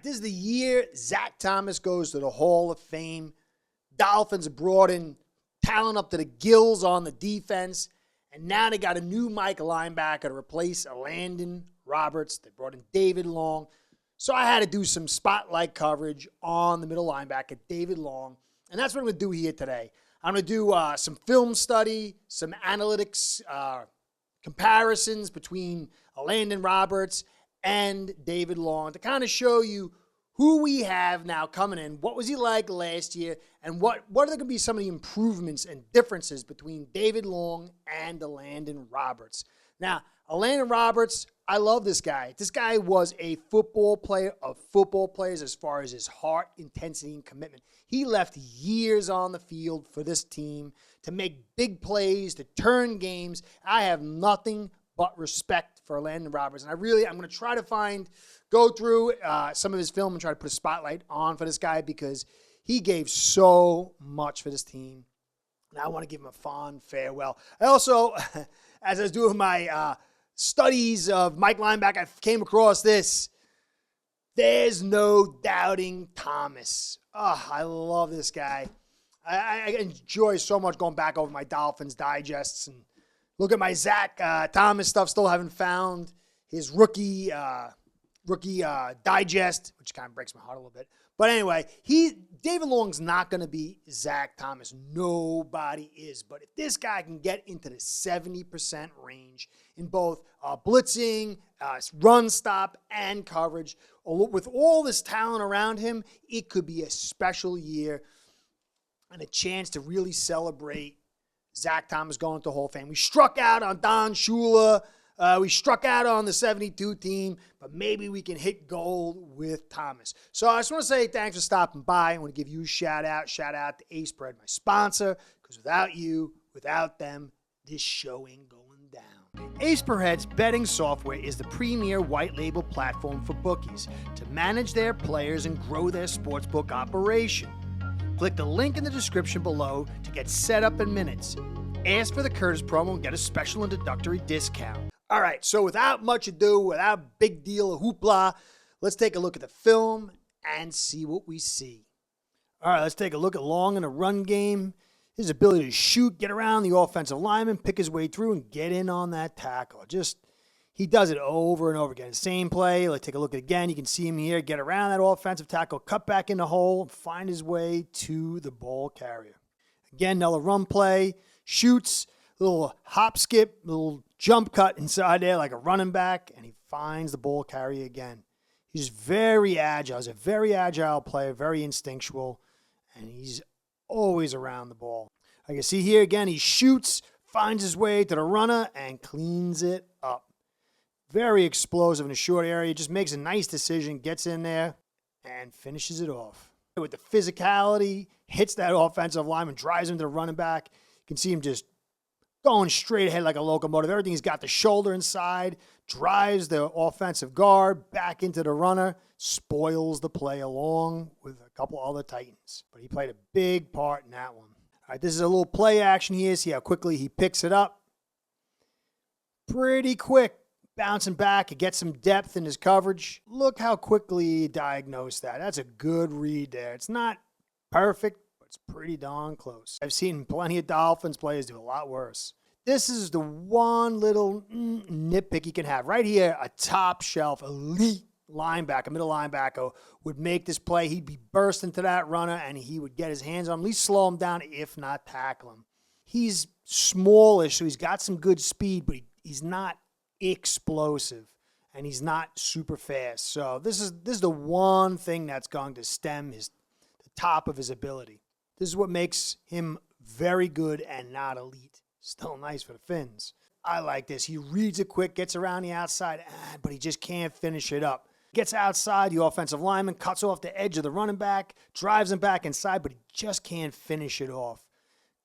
this is the year Zach Thomas goes to the Hall of Fame. Dolphins brought in talent up to the gills on the defense, and now they got a new Mike linebacker to replace Elandon Roberts. They brought in David Long. So I had to do some spotlight coverage on the middle linebacker, David Long, and that's what I'm going to do here today. I'm going to do some film study, some analytics, comparisons between Elandon Roberts and David Long to kind of show you who we have now coming in, what was he like last year, and what are going to be some of the improvements and differences between David Long and Elandon Roberts. Now, Elandon Roberts, I love this guy. This guy was a football player of football players as far as his heart, intensity, and commitment. He left years on the field for this team to make big plays, to turn games. I have nothing but respect for Elandon Roberts. And I'm going to try to go through some of his film and try to put a spotlight on for this guy because he gave so much for this team. And I want to give him a fond farewell. I also, as I was doing my studies of Mike linebacker, I came across this. There's no doubting Thomas. Oh, I love this guy. I enjoy so much going back over my Dolphins digests and look at my Zach Thomas stuff. Still haven't found his rookie digest, which kind of breaks my heart a little bit. But anyway, David Long's not going to be Zach Thomas. Nobody is. But if this guy can get into the 70% range in both blitzing, run stop, and coverage, with all this talent around him, it could be a special year and a chance to really celebrate Zach Thomas going to the Hall of Fame. We struck out on Don Shula. We struck out on the 72 team, but maybe we can hit gold with Thomas. So I just want to say thanks for stopping by. I want to give you a shout out. Shout out to Ace Bread, my sponsor, because without them, this show ain't going down. Ace Per Head's betting software is the premier white label platform for bookies to manage their players and grow their sportsbook operation. Click the link in the description below to get set up in minutes. Ask for the Curtis promo and get a special introductory discount. All right, so without much ado, without big deal of hoopla, let's take a look at the film and see what we see. All right, let's take a look at Long in a run game. His ability to shoot, get around the offensive lineman, pick his way through, and get in on that tackle. He does it over and over again. Same play. Let's take a look at it again. You can see him here. Get around that offensive tackle, cut back in the hole, find his way to the ball carrier. Again, another run play. Shoots, little hop skip, little jump cut inside there like a running back, and he finds the ball carrier again. He's very agile. He's a very agile player, very instinctual, and he's always around the ball. I can see here again, he shoots, finds his way to the runner, and cleans it up. Very explosive in a short area. Just makes a nice decision, gets in there, and finishes it off. With the physicality, hits that offensive lineman, drives him to the running back. You can see him just going straight ahead like a locomotive. Everything, he's got the shoulder inside, drives the offensive guard back into the runner, spoils the play along with a couple other Titans. But he played a big part in that one. All right, this is a little play action here. See how quickly he picks it up. Pretty quick. Bouncing back, he gets some depth in his coverage. Look how quickly he diagnosed that. That's a good read there. It's not perfect, but it's pretty darn close. I've seen plenty of Dolphins players do a lot worse. This is the one little nitpick you can have. Right here, a top shelf, elite linebacker, middle linebacker, would make this play. He'd be bursting to that runner, and he would get his hands on him, at least slow him down, if not tackle him. He's smallish, so he's got some good speed, but he's not explosive, and he's not super fast. So this is the one thing that's going to stem the top of his ability. This is what makes him very good and not elite. Still nice for the Fins. I like this. He reads it quick, gets around the outside, but he just can't finish it up. Gets outside, the offensive lineman cuts off the edge of the running back, drives him back inside, but he just can't finish it off.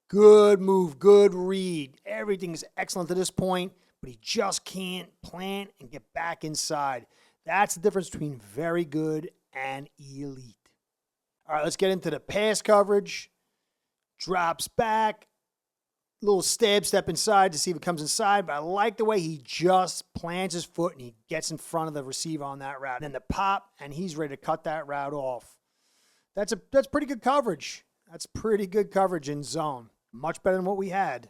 Good move, good read. Everything's excellent to this point, but he just can't plant and get back inside. That's the difference between very good and elite. All right, let's get into the pass coverage. Drops back, little stab step inside to see if it comes inside, but I like the way he just plants his foot and he gets in front of the receiver on that route. And then the pop, and he's ready to cut that route off. That's pretty good coverage. That's pretty good coverage in zone. Much better than what we had.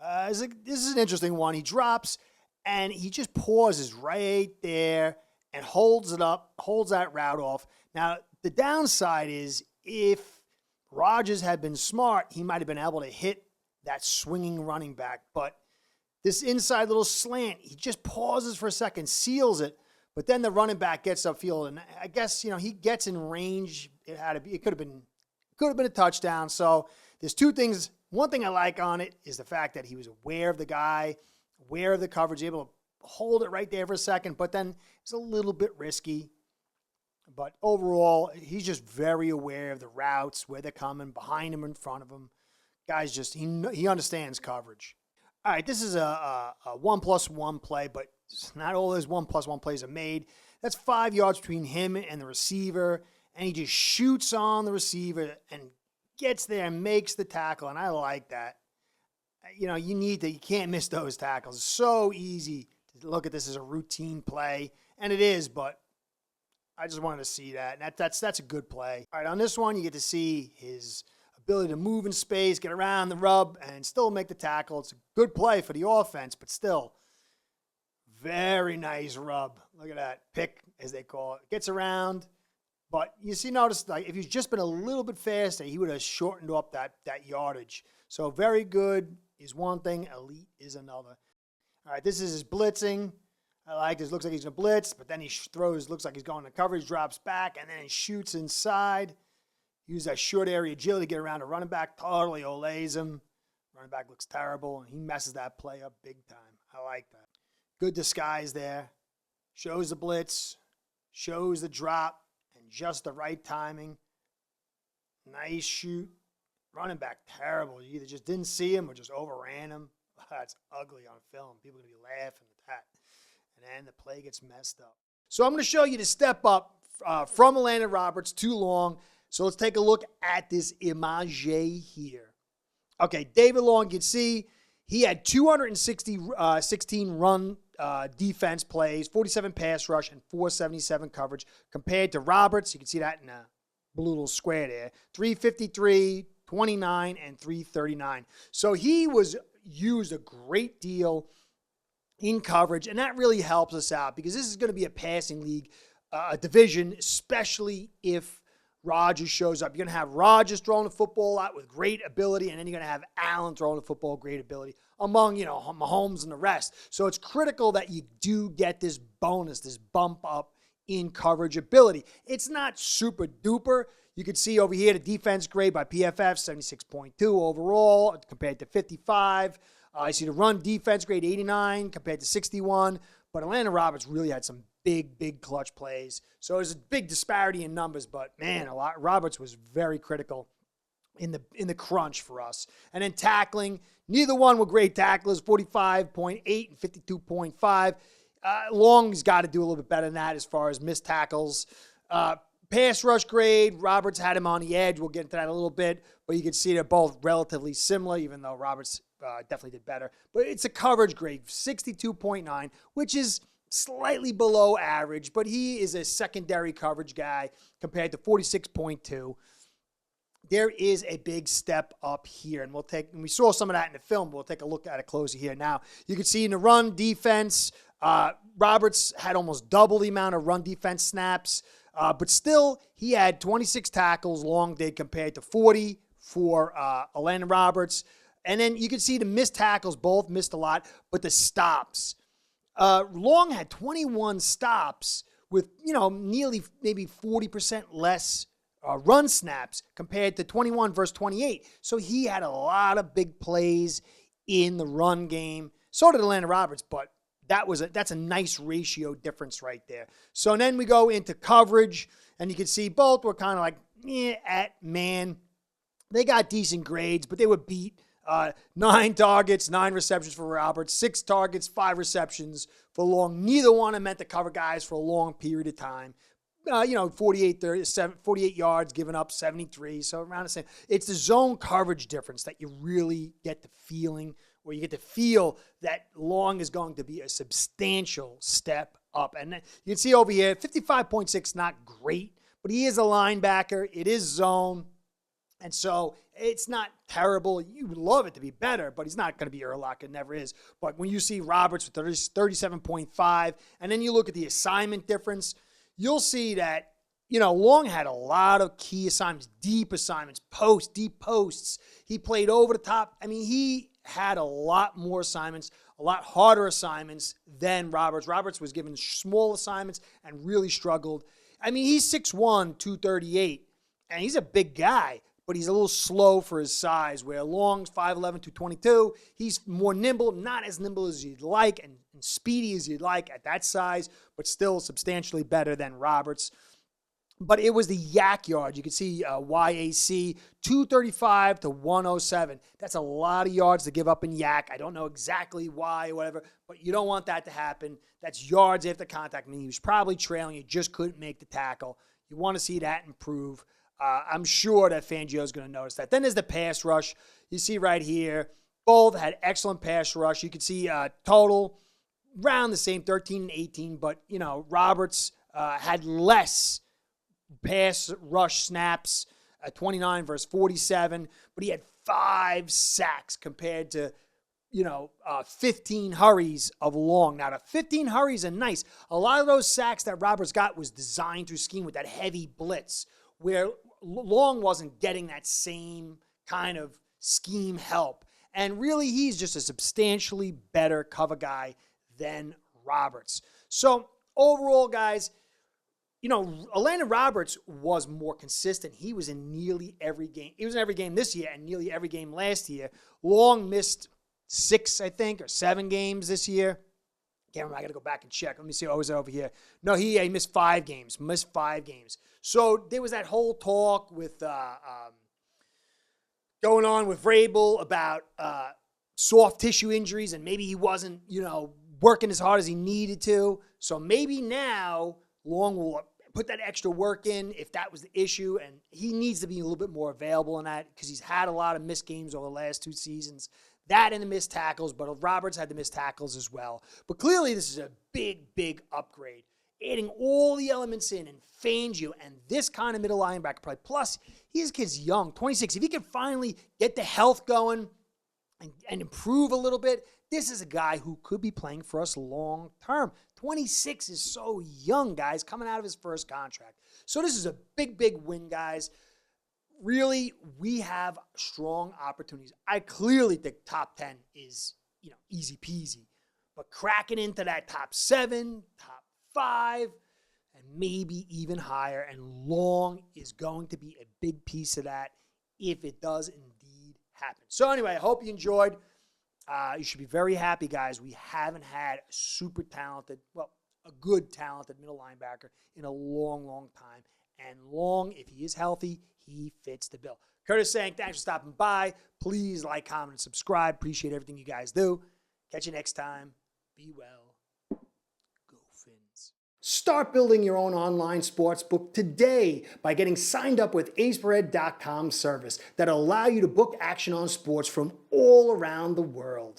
This is an interesting one. He drops, and he just pauses right there and holds it up, holds that route off. Now, the downside is if Rodgers had been smart, he might have been able to hit that swinging running back. But this inside little slant, he just pauses for a second, seals it, but then the running back gets upfield, and I guess, he gets in range. It could have been a touchdown. So there's two things. One thing I like on it is the fact that he was aware of the guy, aware of the coverage, able to hold it right there for a second, but then it's a little bit risky. But overall, he's just very aware of the routes, where they're coming, behind him, in front of him. Guy's just, he understands coverage. All right, this is a 1+1 play, but not all those 1+1 plays are made. That's 5 yards between him and the receiver, and he just shoots on the receiver and gets there and makes the tackle, and I like that. You can't miss those tackles. It's so easy to look at this as a routine play, and it is, but I just wanted to see that. And that's a good play. All right, on this one, you get to see his ability to move in space, get around the rub, and still make the tackle. It's a good play for the offense, but still, very nice rub. Look at that pick, as they call it. Gets around, but notice, like, if he's just been a little bit faster, he would have shortened up that yardage. So very good is one thing, elite is another. All right, this is his blitzing. I like this. Looks like he's going to blitz, but then he throws, looks like he's going to coverage, drops back, and then he shoots inside. Use that short area agility to get around a running back. Totally olays him. Running back looks terrible, and he messes that play up big time. I like that. Good disguise there. Shows the blitz, shows the drop, and just the right timing. Nice shoot. Running back terrible. You either just didn't see him or just overran him. That's ugly on film. People are going to be laughing at that. And then the play gets messed up. So I'm going to show you the step up from Elandon Roberts to Long. So let's take a look at this image here. Okay, David Long, you can see he had 216 run defense plays, 47 pass rush, and 477 coverage compared to Roberts. You can see that in a blue little square there. 353, 29, and 339. So he was used a great deal in coverage, and that really helps us out because this is going to be a passing league division, especially if Rodgers shows up. You're going to have Rodgers throwing the football out with great ability, and then you're going to have Allen throwing the football with great ability among, Mahomes and the rest. So it's critical that you do get this bonus, this bump up in coverage ability. It's not super duper. You can see over here the defense grade by PFF, 76.2 overall compared to 55. I see the run defense grade 89 compared to 61. But Elandon Roberts really had some big clutch plays. So there's a big disparity in numbers, but man, Roberts was very critical in the crunch for us. And then tackling, neither one were great tacklers, 45.8 and 52.5. Long's got to do a little bit better than that as far as missed tackles. Pass rush grade, Roberts had him on the edge. We'll get into that a little bit, but you can see they're both relatively similar, even though Roberts definitely did better. But it's a coverage grade, 62.9, which is slightly below average, but he is a secondary coverage guy compared to 46.2. There is a big step up here, and we saw some of that in the film. We'll take a look at it closer here now. You can see in the run defense, Roberts had almost double the amount of run defense snaps, but still he had 26 tackles, Long did, compared to 40 for Elandon Roberts. And then you can see the missed tackles, both missed a lot, but the stops. Long had 21 stops with, nearly maybe 40% less run snaps compared to 21 versus 28. So he had a lot of big plays in the run game. So did Elandon Roberts, but that's a nice ratio difference right there. So then we go into coverage, and you can see both were kind of like at man. They got decent grades, but they were beat. 9 targets, 9 receptions for Roberts, 6 targets, 5 receptions for Long. Neither one are meant to cover guys for a long period of time. 48, 48 yards, giving up 73. So around the same. It's the zone coverage difference that you really get the feeling, or you get to feel that Long is going to be a substantial step up. And you can see over here, 55.6, not great, but he is a linebacker. It is zone. And so it's not terrible. You would love it to be better, but he's not going to be Urlacher. It never is. But when you see Roberts with 37.5, and then you look at the assignment difference, you'll see that, Long had a lot of key assignments, deep assignments, deep posts. He played over the top. I mean, he had a lot more assignments, a lot harder assignments than Roberts. Roberts was given small assignments and really struggled. I mean, he's 6'1", 238, and he's a big guy, but he's a little slow for his size, where Long's 5'11", 222. He's more nimble, not as nimble as you'd like and speedy as you'd like at that size, but still substantially better than Roberts. But it was the yak yards. You can see YAC, 235 to 107. That's a lot of yards to give up in yak. I don't know exactly why or whatever, but you don't want that to happen. That's yards after contact. I mean, he was probably trailing. He just couldn't make the tackle. You want to see that improve. I'm sure that Fangio is going to notice that. Then there's the pass rush. You see right here, both had excellent pass rush. You can see total around the same, 13 and 18, but, Roberts had less pass rush snaps, 29 versus 47, but he had 5 sacks compared to, 15 hurries of Long. Now, the 15 hurries are nice. A lot of those sacks that Roberts got was designed through scheme with that heavy blitz, where Long wasn't getting that same kind of scheme help. And really, he's just a substantially better cover guy than Roberts. So overall, guys, Elandon Roberts was more consistent. He was in nearly every game. He was in every game this year and nearly every game last year. Long missed 6, I think, or 7 games this year. Can't remember. I got to go back and check. Let me see. Oh, was it over here? No, he missed 5 games. So there was that whole talk with going on with Vrabel about soft tissue injuries, and maybe he wasn't, working as hard as he needed to. So maybe now Long will put that extra work in if that was the issue, and he needs to be a little bit more available in that because he's had a lot of missed games over the last 2 seasons. That and the missed tackles, but Roberts had the missed tackles as well. But clearly this is a big, big upgrade. Adding all the elements in and Fangio and this kind of middle linebacker play. Plus, his kid's young, 26. If he can finally get the health going and improve a little bit, this is a guy who could be playing for us long term. 26 is so young, guys, coming out of his first contract. So this is a big, big win, guys. Really, we have strong opportunities. I clearly think top 10 is, easy peasy. But cracking into that top 7, top 5, and maybe even higher, and Long is going to be a big piece of that if it does indeed happen. So anyway, I hope you enjoyed. You should be very happy, guys. We haven't had a super talented, a good talented middle linebacker in a long, long time. And Long, if he is healthy, he fits the bill. Curtis saying, thanks for stopping by. Please like, comment, and subscribe. Appreciate everything you guys do. Catch you next time. Be well. Go Fins. Start building your own online sports book today by getting signed up with aceperhead.com service that'll allow you to book action on sports from all around the world.